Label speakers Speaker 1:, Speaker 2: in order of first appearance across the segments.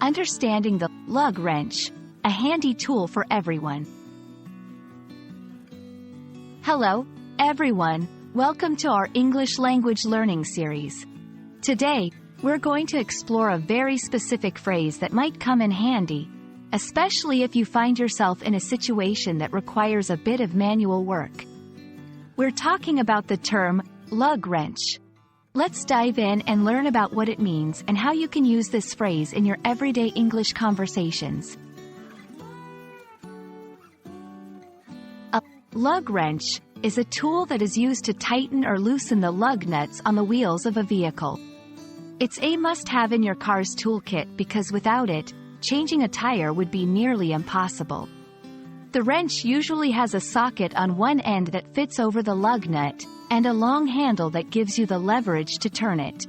Speaker 1: understanding the lug wrench, a handy tool for everyone. Hello, everyone. Welcome to our English language learning series. Today, we're going to explore a very specific phrase that might come in handy, especially if you find yourself in a situation that requires a bit of manual work. We're talking about the term lug wrench. Let's dive in and learn about what it means and how you can use this phrase in your everyday English conversations. A lug wrench is a tool that is used to tighten or loosen the lug nuts on the wheels of a vehicle. It's a must-have in your car's toolkit because without it, changing a tire would be nearly impossible. The wrench usually has a socket on one end that fits over the lug nut, and a long handle that gives you the leverage to turn it.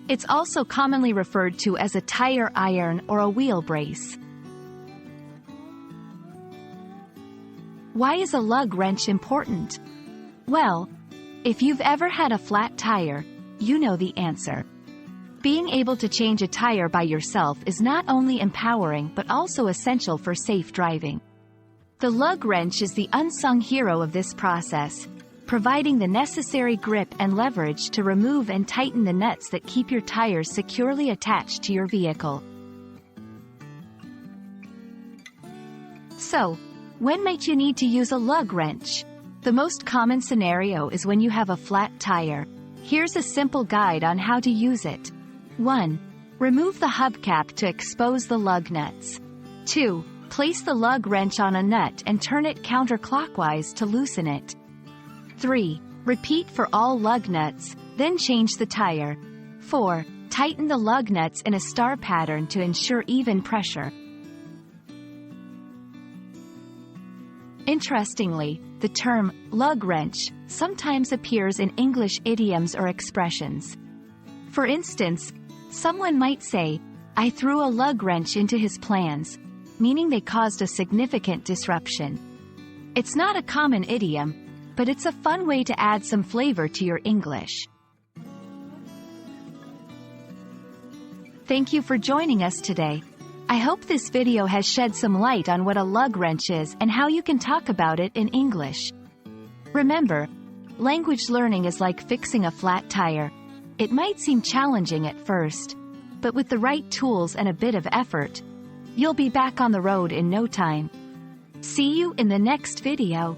Speaker 1: It's also commonly referred to as a tire iron or a wheel brace. Why is a lug wrench important? Well, if you've ever had a flat tire, you know the answer. Being able to change a tire by yourself is not only empowering but also essential for safe driving. The lug wrench is the unsung hero of this process, providing the necessary grip and leverage to remove and tighten the nuts that keep your tires securely attached to your vehicle. So, when might you need to use a lug wrench? The most common scenario is when you have a flat tire. Here's a simple guide on how to use it. 1. Remove the hubcap to expose the lug nuts. 2. Place the lug wrench on a nut and turn it counterclockwise to loosen it. 3. Repeat for all lug nuts, then change the tire. 4. Tighten the lug nuts in a star pattern to ensure even pressure. Interestingly, the term lug wrench sometimes appears in English idioms or expressions. For instance, someone might say, "I threw a lug wrench into his plans," meaning they caused a significant disruption. It's not a common idiom, but it's a fun way to add some flavor to your English. Thank you for joining us today. I hope this video has shed some light on what a lug wrench is and how you can talk about it in English. Remember, language learning is like fixing a flat tire. It might seem challenging at first, but with the right tools and a bit of effort, you'll be back on the road in no time. See you in the next video.